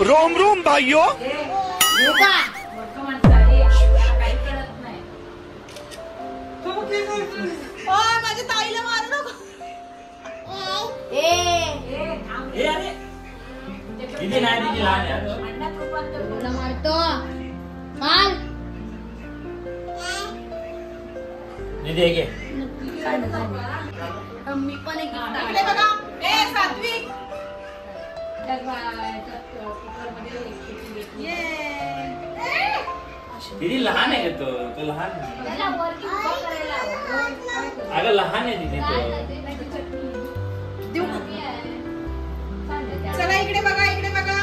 Rome Rome भाइयों माझ्या ताईला मारू नको. मारतो मार मी पण एक इकडे बघा. सात्विक दीदी लहान आहे का तो लहान अगं लहान आहे दीदी तो. चला इकडे बघा इकडे बघा.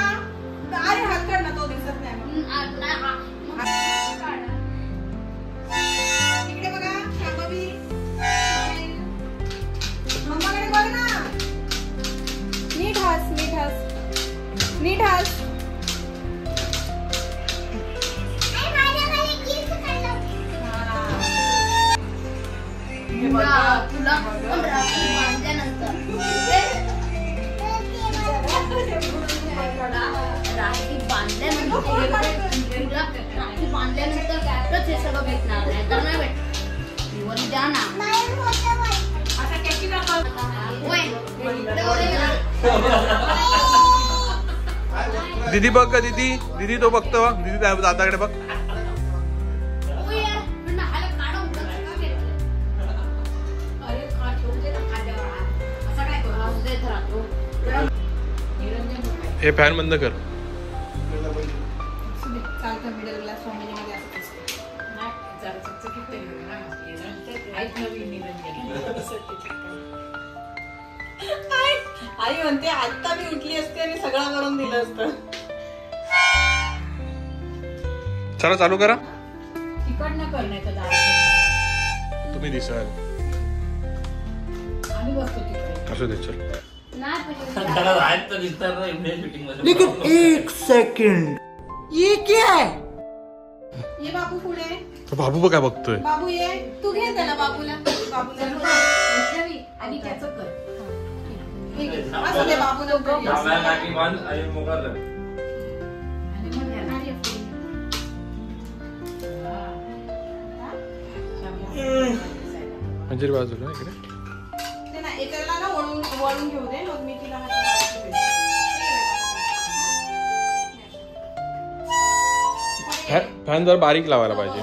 अरे हात काढ ना, तो दिसत नाही. इकडे बघा शांभवी. मम्माकडे बघ ना. नीट हस नीट हस नीट हस. तुला पण राखी बांधल्यानंतर हे सगळं भेटणार नाही तर नाही भेट. द्या ना दीदी बघ का दीदी दीदी तो बघतो दीदी दादाकडे बघ. हे फॅन बंद कर. चालतं मिडल क्लास फॅमिलीमध्ये आई म्हणते आता मी उठली असते आणि सगळं करून दिलं असतं. चला चालू करा. तिकडनं करण्याचं तुम्ही दिसाल आम्ही बसतो तिकडे. असू दे चल. लेकिन एक सेकंड ये क्या है? ये बाबू पुढे. बाबू बघ काय बघतोय. बाबू ये तू घे त्याला बाबूला. बाबूला आणि त्याचं कर. असं दे बाबू लवकर. मंजिरी बाजूला इकडे. ते ना एकाला ना वळून घेऊ दे. मग मी तिला फॅन जरा बारीक लावायला पाहिजे.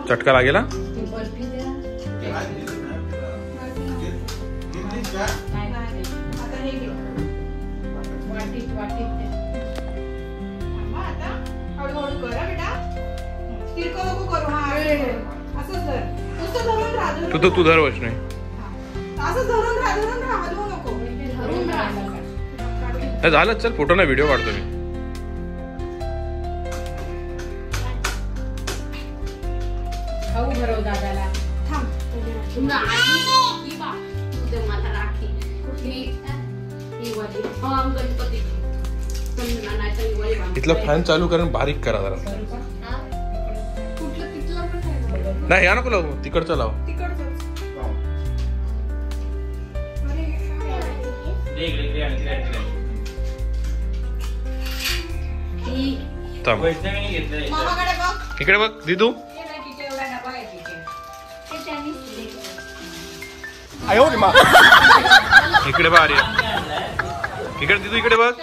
चटका लागेला. हळूहळू कर बेटा. तिरकं नको करू. असंच धर. नुसतं धरून राहा. तू धर वैष्णवी. असं धरून राहा हलवू नको. झालं चल फोटो ना व्हिडिओ काढतो मी. खाऊ भरव दादाला. थांब. मला राखी गणपती इथला फॅन चालू करून बारीक करा जरा. नाही या नको लावू तिकडचं लाव. इकडे बघ दिदू. आयो रे मा. इकडे बघ आर्य. इकडे दिदू इकडे बघ.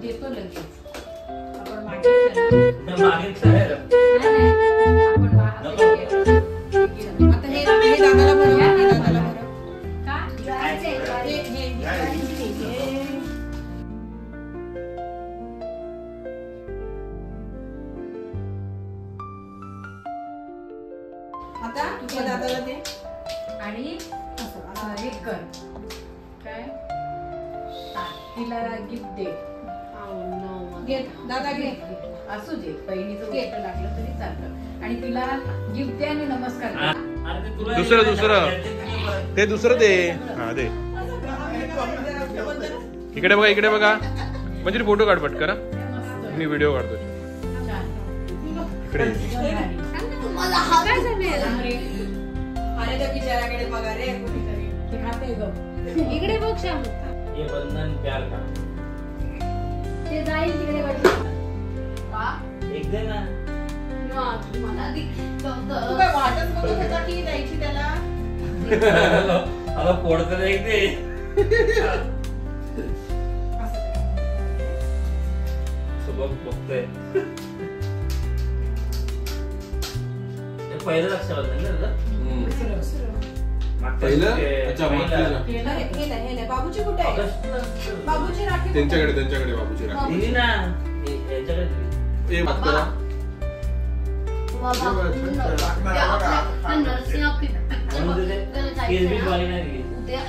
देतो लगेच. आता हे दादाला भरव. दादाला भरव. आता तुझ्या दादाला दे आणि हे कर. काय तिला गिफ्ट दे. घे दादा घे. असू दे बहिणीचं गिफ्ट लागलं तरी चालतं. आणि तिला गिफ्ट दे आणि नमस्कार. अरे ते तुला दुसरं ते दुसरं दे. हा दे. इकडे बघा म्हणजे फोटो काढ पटकन. मी व्हिडिओ काढतो. इकडे तुम्हाला हा काय झालं अरे त्या बिचाऱ्याकडे बघा रे कोणीतरी. इकडे बघ श्याम. ये बंधन प्यार का. ते जाईल तिकडे वाटतं. का? एक दे ना. मला तू काय वाटच बघत होता की द्यायची त्याला? अगं पोडतं एक दे. बघतोय पहिलं रक्षाबंधन ना पहिलं? अच्छा, हे नाही. बाबूची कुठे आहे? बाबूची राखी कुठे? त्यांच्याकडे बाबूची राखी. दिली ना याच्याकडे. ए बात करा. केस बीस वाली नाही दिली. उद्या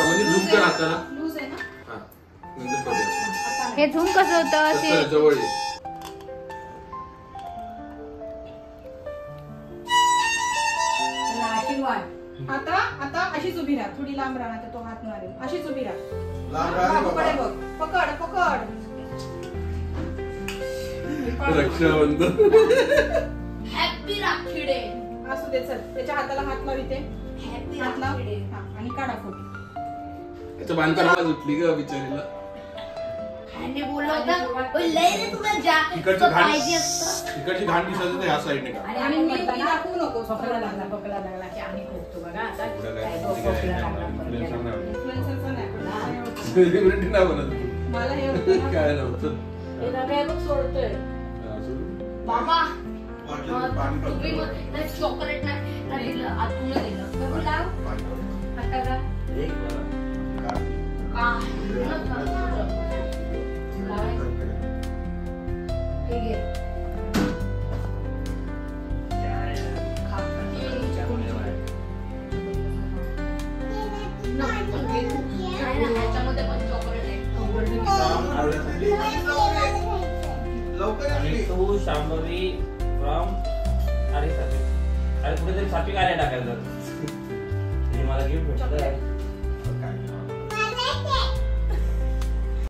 म्हणजे झूम कर हाताला. लूज आहे ना? हा. नंतर करूया. हे झूम कसं होतं असे तसं जवळ ये. आशीर्वाद. आता अशीच उभी राहा. थोडी लांब राहा तर तो हात मारेल. अशीच उभी राहा. लांब राहा रे पुढे बाबा. बघ. पकड. रक्षाबंधन. Happy Rakhi day. असू दे चल. त्याच्या हाताला हात लाव इथे. हॅपी हात लाव. राखी डे. हा, आणि काढा फोटो. त्याच्या बांधकामाला उठली ग बिचारीला. ह्याने बोलला होता लय रे तुला जा तिकडची तो घाण पाहिजे असतं. तिकडची घाण दिसत होती ह्या साईडने का. आणि मी दाखवू नको. खोकला लागला की आम्ही खोकतो बघा आता काय खोकला लागला परत. इन्फ्लुएन्सरचं नाही. सेलिब्रिटी नाही बनत. मला हे होतं ना. काय नव्हतं. हे नव्या बघ सोडतोय. बाबा वाटलं तर पाणी तुम्ही पाजलं. मग चॉकलेट नाही दिलं आतून दिलं करू लाव आता का एक बरं. ठीक आहे ह्याच्यामध्ये पण चॉकलेट आहे. लवकर आणि ये. तू शांभवी फ्रॉम अरे कुठेतरी सात्विक आल्या टाकायचं. हे मला गिफ्ट भेटलं.